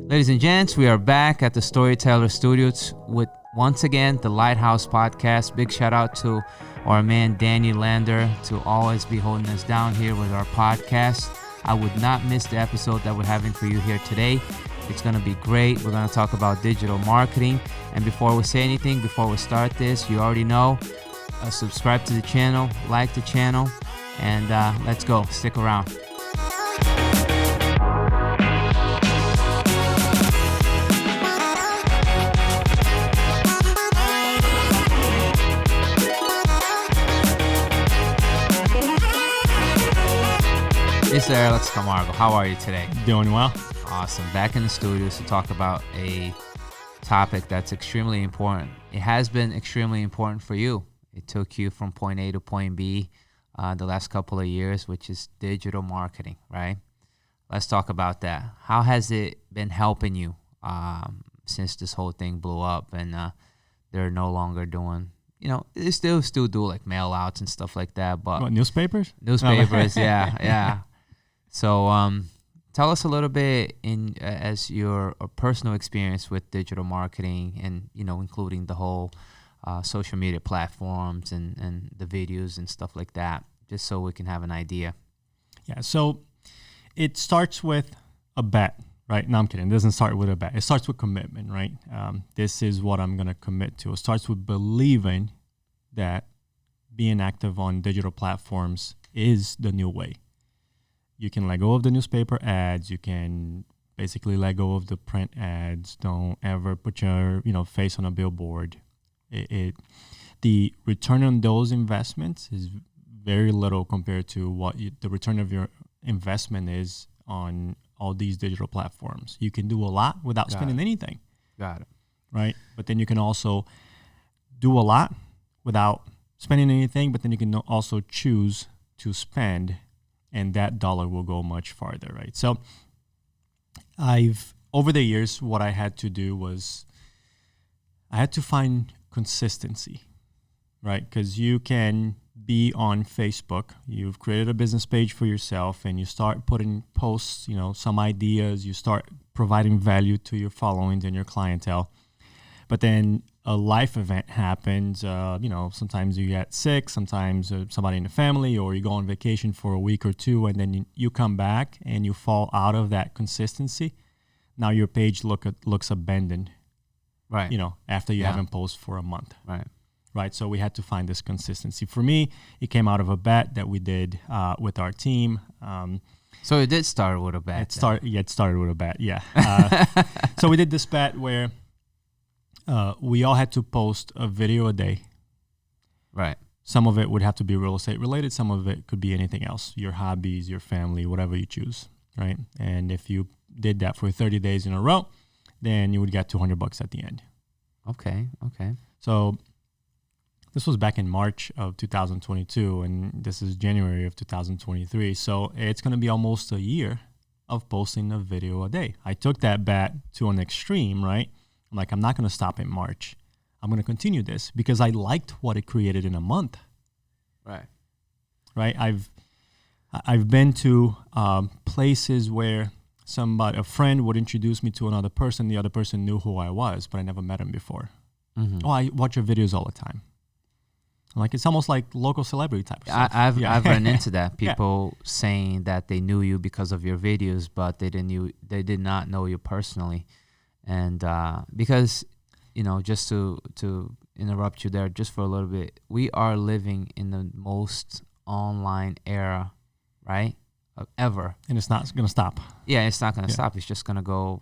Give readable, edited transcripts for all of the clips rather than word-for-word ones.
Ladies and gents, we are back at the Storyteller Studios with once again the Lighthouse podcast. Big shout out to our man Danny Lander to always be holding us down here with our podcast. I would not miss the episode that we're having for you here today. It's going to be great. We're going to talk about digital marketing. And before we say anything, before we start this, you already know, subscribe to the channel, like the channel, and let's go. Stick around. Mr. Alex Camargo, how are you today? Doing well. Awesome. Back in the studios to talk about a topic that's extremely important. It has been extremely important for you. It took you from point A to point B the last couple of years, which is digital marketing, right? Let's talk about that. How has it been helping you since this whole thing blew up and they're no longer doing, they still do like mail outs and stuff like that. But what, newspapers? Newspapers, yeah. So tell us a little bit as your personal experience with digital marketing and, including the whole social media platforms and the videos and stuff like that, just so we can have an idea. Yeah, so it starts with a bet, right? No, I'm kidding. It doesn't start with a bet. It starts with commitment, right? This is what I'm going to commit to. It starts with believing that being active on digital platforms is the new way. You can let go of the newspaper ads. You can basically let go of the print ads. Don't ever put your face on a billboard. The return on those investments is very little compared to what the return of your investment is on all these digital platforms. You can do a lot without spending anything. Got it. Right? But then you can also do a lot without spending anything, but then you can also choose to spend, and that dollar will go much farther, right? So over the years, what I had to do was I had to find consistency, right? Because you can be on Facebook, you've created a business page for yourself, and you start putting posts, some ideas, you start providing value to your followings and your clientele. But then a life event happens, sometimes you get sick, sometimes somebody in the family, or you go on vacation for a week or two, and then you come back and you fall out of that consistency. Now your page looks abandoned, right? After you haven't posted for a month. Right. So we had to find this consistency. For me, it came out of a bet that we did with our team. So it did start with a bet. It started with a bet, yeah. So we did this bet where we all had to post a video a day. Right. Some of it would have to be real estate related. Some of it could be anything else, your hobbies, your family, whatever you choose, right? And if you did that for 30 days in a row, then you would get $200 at the end. Okay. So this was back in March of 2022, and this is January of 2023. So it's going to be almost a year of posting a video a day. I took that bet to an extreme, right? I'm like, I'm not going to stop in March. I'm going to continue this because I liked what it created in a month. Right. I've been to places where a friend would introduce me to another person. The other person knew who I was, but I never met him before. Mm-hmm. Oh, I watch your videos all the time. Like, it's almost like local celebrity type of stuff. I've run into that. People saying that they knew you because of your videos, but they did not know you personally. And because, just to interrupt you there just for a little bit, we are living in the most online era, right, ever. And it's not going to stop. Yeah, it's not going to stop. It's just going to go,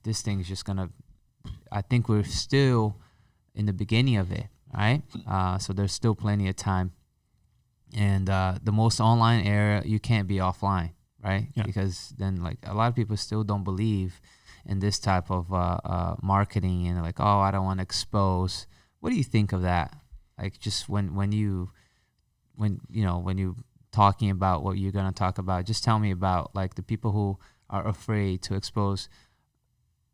this thing is just going to, I think we're still in the beginning of it, right? So there's still plenty of time. And the most online era, you can't be offline, right? Yeah. Because then, like, a lot of people still don't believe in this type of marketing, and like, oh, I don't want to expose. What do you think of that? Like, just when you talking about what you're gonna talk about, just tell me about like the people who are afraid to expose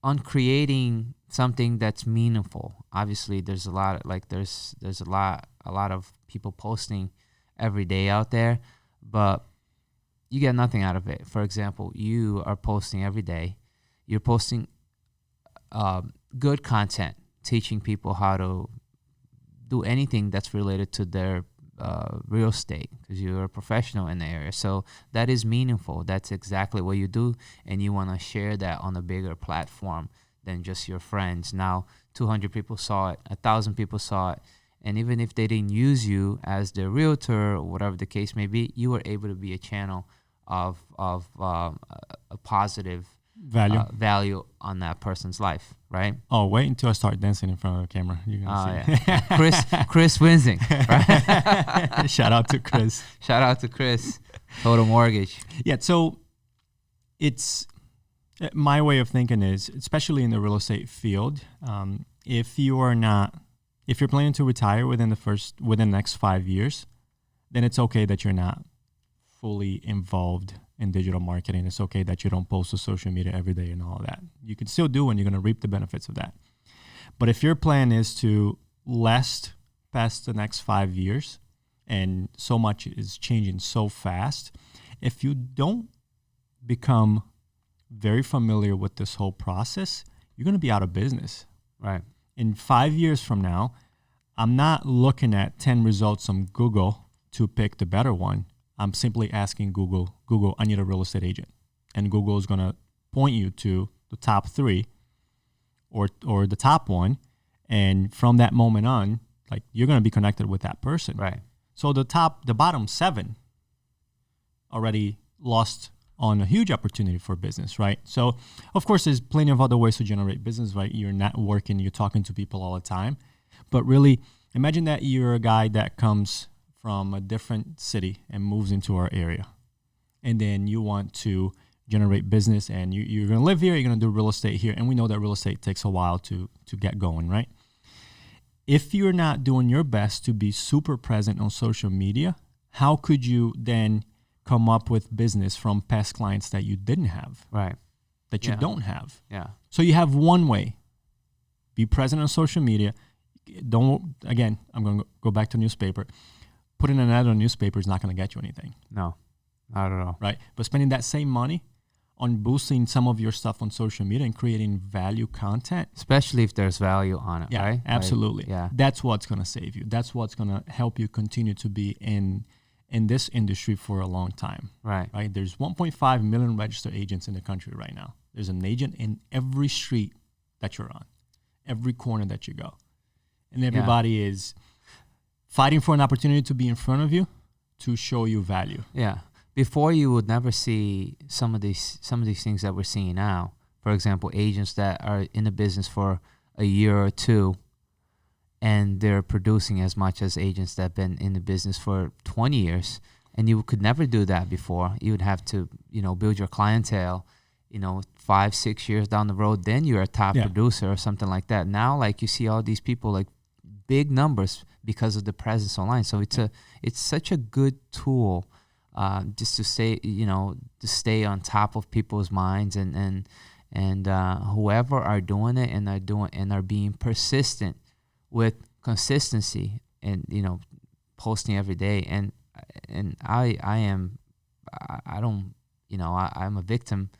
on creating something that's meaningful. Obviously, there's a lot there's a lot of people posting every day out there, but you get nothing out of it. For example, you are posting every day. You're posting good content, teaching people how to do anything that's related to their real estate, because you're a professional in the area. So that is meaningful. That's exactly what you do, and you want to share that on a bigger platform than just your friends. Now, 200 people saw it, 1,000 people saw it, and even if they didn't use you as their realtor or whatever the case may be, you were able to be a channel of a positive value on that person's life, right? Oh, wait until I start dancing in front of the camera. You're gonna see. Yeah. Chris Winsing, right? Shout out to Chris. Shout out to Chris. Total Mortgage. Yeah, so it's my way of thinking is, especially in the real estate field, if you're planning to retire within the next 5 years, then it's okay that you're not fully involved in digital marketing. It's okay that you don't post to social media every day and all of that. You can still do, and you're going to reap the benefits of that. But if your plan is to last past the next 5 years, and so much is changing so fast, if you don't become very familiar with this whole process, you're going to be out of business. Right. In 5 years from now, I'm not looking at 10 results on Google to pick the better one. I'm simply asking Google, I need a real estate agent. And Google is going to point you to the top 3 or the top one. And from that moment on, like, you're going to be connected with that person. Right. So the bottom 7 already lost on a huge opportunity for business, right? So, of course, there's plenty of other ways to generate business, right? You're networking, you're talking to people all the time. But really, imagine that you're a guy that comes from a different city and moves into our area. And then you want to generate business, and you're going to live here, you're going to do real estate here. And we know that real estate takes a while to get going, right? If you're not doing your best to be super present on social media, how could you then come up with business from past clients that you didn't have? Right. That you don't have. Yeah. So you have one way. Be present on social media. I'm going to go back to newspaper. Putting an ad on newspaper is not going to get you anything. No, not at all. Right? But spending that same money on boosting some of your stuff on social media and creating value content. Especially if there's value on it, yeah, right? Absolutely. Yeah. That's what's going to save you. That's what's going to help you continue to be in this industry for a long time. Right. Right? There's 1.5 million registered agents in the country right now. There's an agent in every street that you're on, every corner that you go. And everybody is fighting for an opportunity to be in front of you to show you value. Yeah. Before, you would never see some of these things that we're seeing now. For example, agents that are in the business for a year or two, and they're producing as much as agents that have been in the business for 20 years. And you could never do that before. You would have to, build your clientele, 5-6 years down the road. Then you're a top producer or something like that. Now, like, you see all these people, like, big numbers because of the presence online. So it's such a good tool, just to stay on top of people's minds, and whoever are doing it and are being persistent with consistency and posting every day. And I'm a victim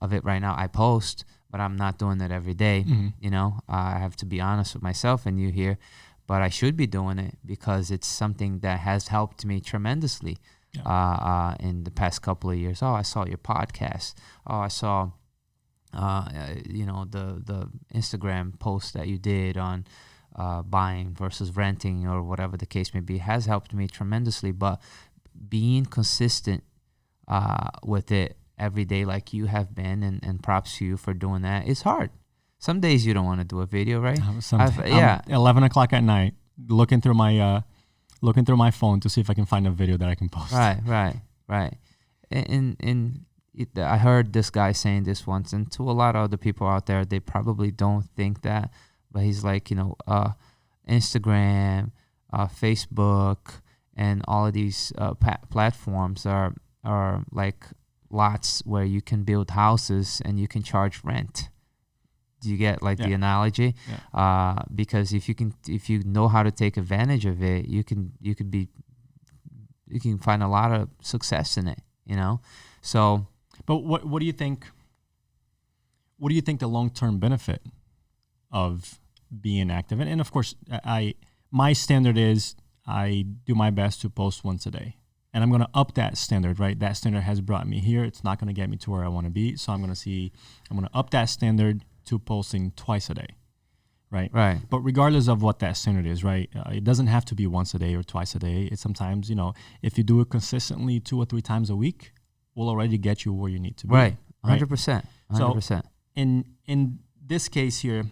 of it right now. I post, but I'm not doing it every day. Mm-hmm. I have to be honest with myself and you here. But I should be doing it because it's something that has helped me tremendously in the past couple of years. Oh, I saw your podcast. Oh, I saw, the Instagram post that you did on buying versus renting or whatever the case may be, has helped me tremendously. But being consistent with it every day like you have been, and props to you for doing that, it's hard. Some days you don't want to do a video, right? 11 o'clock at night, looking through my phone to see if I can find a video that I can post. Right. And I heard this guy saying this once, and to a lot of other people out there, they probably don't think that, but he's like, Instagram, Facebook, and all of these platforms are like lots where you can build houses and you can charge rent. Do you get the analogy? Yeah. Because if you know how to take advantage of it, you can find a lot of success in it. you know? So, but what do you think? What do you think the long-term benefit of being active? And of course, my standard is I do my best to post once a day. And I'm going to up that standard, right? That standard has brought me here. It's not going to get me to where I want to be. So I'm going to up that standard to posting twice a day, right? Right. But regardless of what that standard is, right? It doesn't have to be once a day or twice a day. It's sometimes, if you do it consistently 2 or 3 times a week, will already get you where you need to be. Right. 100%. 100%. So in this case here,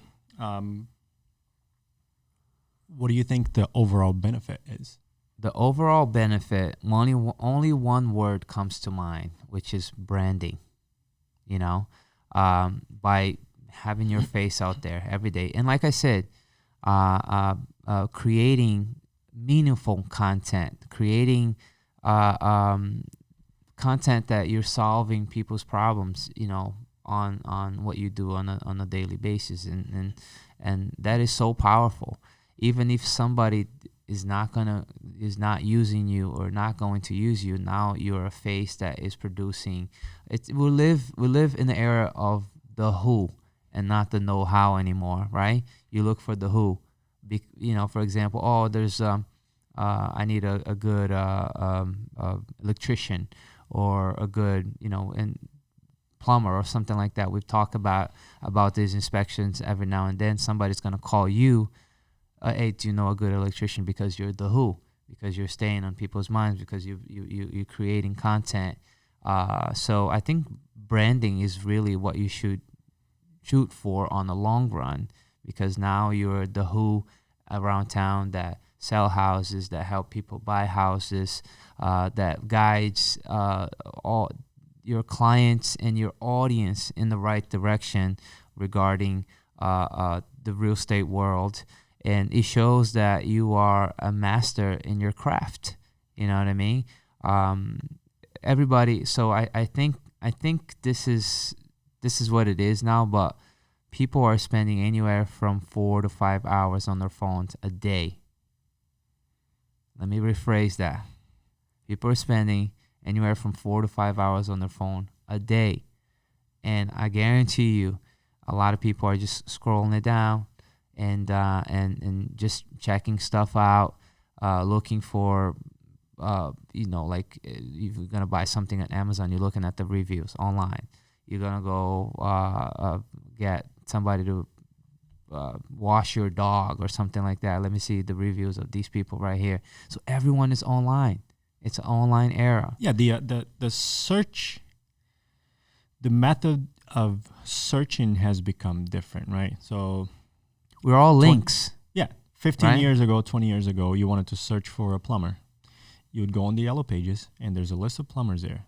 what do you think the overall benefit is? The overall benefit, only one word comes to mind, which is branding. By having your face out there every day, and like I said, creating meaningful content, creating content that you're solving people's problems, on what you do on a daily basis, and that is so powerful. Even if somebody is not using you or not going to use you, now you're a face that is producing. We live in the era of the who and not the know-how anymore, right? You look for the who. For example, there's I need a good electrician or a good and plumber or something like that. We've talked about these inspections every now and then. Somebody's gonna call you. Hey, do you know a good electrician? Because you're the who, because you're staying on people's minds, because you're creating content. So I think branding is really what you should shoot for on the long run, because now you're the who around town that sell houses, that help people buy houses, that guides all your clients and your audience in the right direction regarding the real estate world. And it shows that you are a master in your craft. You know what I mean? Everybody. So I think this is what it is now. But people are spending anywhere from 4 to 5 hours on their phones a day. Let me rephrase that. People are spending anywhere from 4 to 5 hours on their phone a day, and I guarantee you, a lot of people are just scrolling it down. And just checking stuff out, looking for, like if you're gonna buy something on Amazon, you're looking at the reviews online. You're gonna go get somebody to wash your dog or something like that. Let me see the reviews of these people right here. So everyone is online. It's an online era. Yeah, the search, the method of searching has become different, right? So we're all links. 15 right? years ago, 20 years ago, you wanted to search for a plumber. You would go on the Yellow Pages, and there's a list of plumbers there.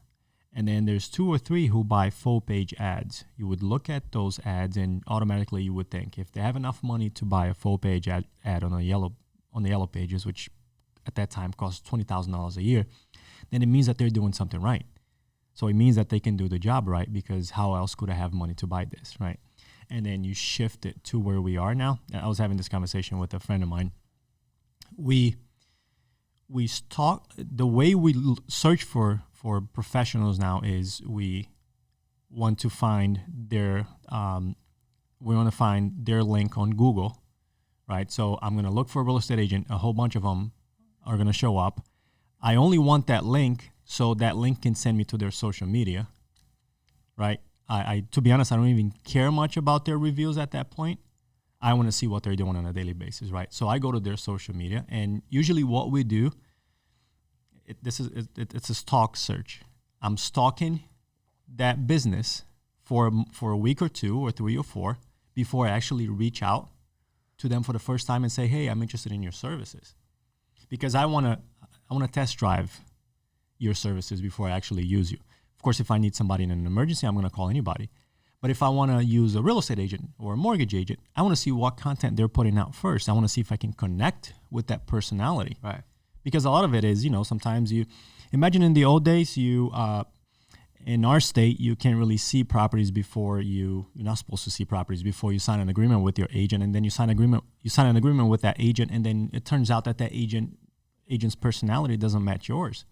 And then there's 2 or 3 who buy full-page ads. You would look at those ads, and automatically you would think, if they have enough money to buy a full-page ad on the Yellow Pages, which at that time cost $20,000 a year, then it means that they're doing something right. So it means that they can do the job right, because how else could I have money to buy this, right? And then you shift it to where we are now. I was having this conversation with a friend of mine. We talk, the way we search for professionals now is we want to find their link on Google, right? So I'm going to look for a real estate agent. A whole bunch of them are going to show up. I only want that link so that link can send me to their social media, right? I to be honest, I don't even care much about their reviews at that point. I want to see what they're doing on a daily basis, right? So I go to their social media, and usually what we do, it's a stalk search. I'm stalking that business for a week or 2 or 3 or 4 before I actually reach out to them for the first time and say, hey, I'm interested in your services, because I want to test drive your services before I actually use you. Of course, if I need somebody in an emergency, I'm going to call anybody. But if I want to use a real estate agent or a mortgage agent, I want to see what content they're putting out first. I want to see if I can connect with that personality. Right. Because a lot of it is, sometimes you imagine in the old days, in our state, you can't really see properties before you're not supposed to see properties before you sign an agreement with your agent. And then you sign an agreement with that agent. And then it turns out that agent's personality doesn't match yours.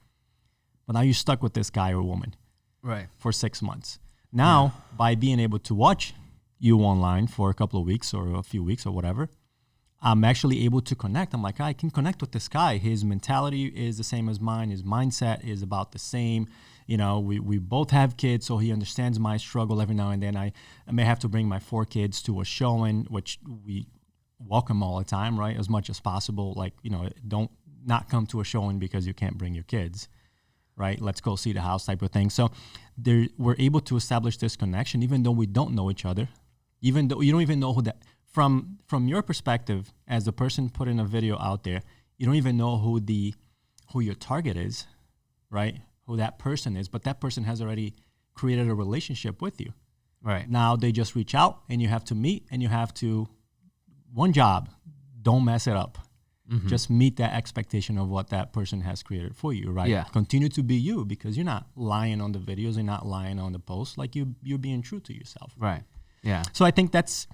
but now you're stuck with this guy or woman Right. for 6 months. Now, by being able to watch you online for a couple of weeks or a few weeks or whatever, I'm actually able to connect. I'm like, I can connect with this guy. His mentality is the same as mine. His mindset is about the same. You know, we both have kids, so he understands my struggle every now and then. I may have to bring my 4 kids to a showing, which we welcome all the time, right? As much as possible. Like, you know, don't not come to a showing because you can't bring your kids, right? Let's go see the house type of thing. So we're able to establish this connection, even though we don't know each other, even though you don't even know who that. From your perspective, as the person putting a video out there, you don't even know who your target is, right? Who that person is, but that person has already created a relationship with you. Right. Now they just reach out and you have to meet and you have to, one job, don't mess it up. Mm-hmm. Just meet that expectation of what that person has created for you, right? Yeah. Continue to be you because you're not lying on the videos, you're not lying on the posts, like you're being true to yourself. Right. Yeah. So I think that's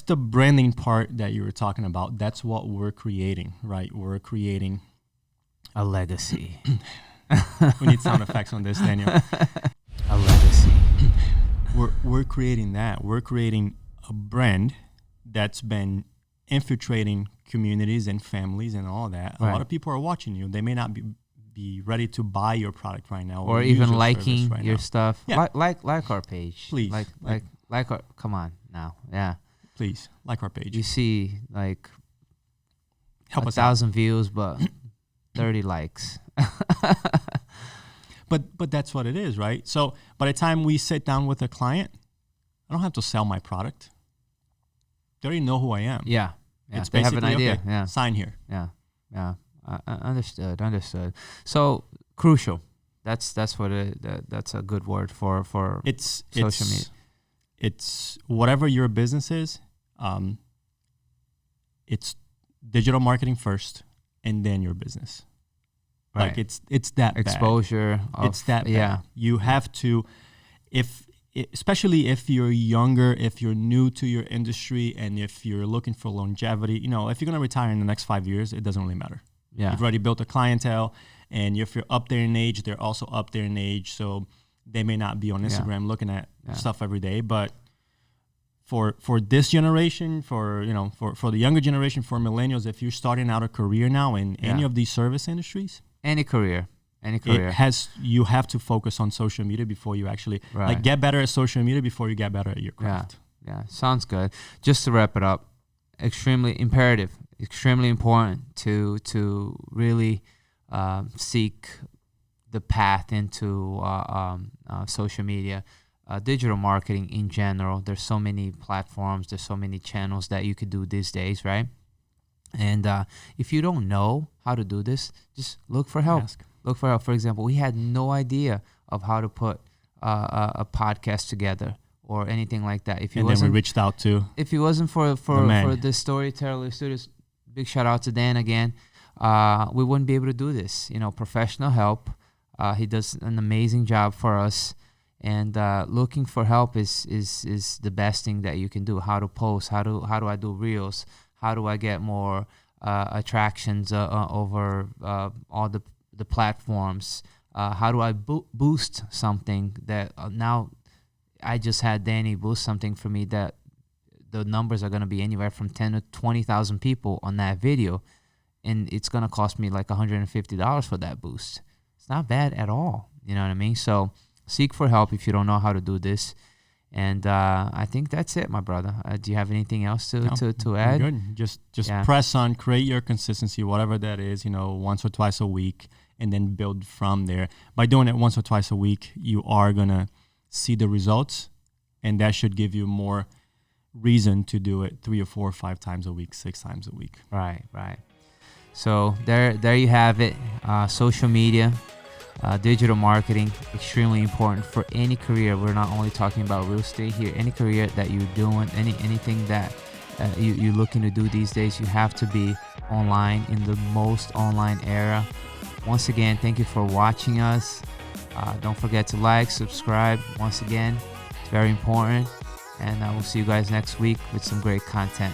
the branding part that you were talking about. That's what we're creating, right? We're creating a legacy. We need sound effects on this, Daniel. A legacy. We're creating that. We're creating a brand that's been infiltrating communities and families and all that. Right. A lot of people are watching you. They may not be ready to buy your product right now, or even liking your stuff. Yeah. Like our page, please. Like our. Come on now, yeah. Please like our page. You see, like, help us 1,000 views, but 30 likes. But that's what it is, right? So by the time we sit down with a client, I don't have to sell my product. They already know who I am. Yeah. It's they have an idea. Okay, yeah. sign here. Yeah. Understood. So crucial. That's what that's a good word for social media. It's whatever your business is. It's digital marketing first, and then your business. Right. Like it's that exposure. Bad. It's that bad. Yeah. You have to, especially if you're younger, if you're new to your industry, and if you're looking for longevity. You know, if you're gonna retire in the next 5 years, it doesn't really matter. Yeah. You've already built a clientele, and if you're up there in age, they're also up there in age, so they may not be on Instagram looking at stuff every day, but for this generation, for the younger generation, for millennials, if you're starting out a career now in any of these service industries, any career, you have to focus on social media before you actually get better at social media before you get better at your craft. Yeah, sounds good. Just to wrap it up, extremely imperative, extremely important to really seek the path into social media, digital marketing in general. There's so many platforms, there's so many channels that you could do these days, right? And if you don't know how to do this, just look for help. Look for help. For example, we had no idea of how to put a podcast together or anything like that. And then we reached out to. If it wasn't for the Storyteller Studios, big shout out to Dan again. We wouldn't be able to do this. You know, professional help. He does an amazing job for us, and looking for help is the best thing that you can do. How to post? How do I do reels? How do I get more attractions over all the platforms? How do I boost something that now I just had Danny boost something for me that the numbers are going to be anywhere from 10 to 20,000 people on that video, and it's going to cost me like $150 for that boost. It's not bad at all. You know what I mean? So seek for help if you don't know how to do this. And I think that's it, my brother. Do you have anything else to add? Good. Just press on, create your consistency, whatever that is, once or twice a week, and then build from there. By doing it once or twice a week, you are going to see the results, and that should give you more reason to do it 3 or 4 or 5 times a week, 6 times a week. Right. So there you have it. Social media, digital marketing, extremely important for any career. We're not only talking about real estate here. Any career that you're doing, anything that you're looking to do these days, you have to be online in the most online era. Once again, thank you for watching us. Don't forget to like, subscribe. Once again, it's very important. And we'll see you guys next week with some great content.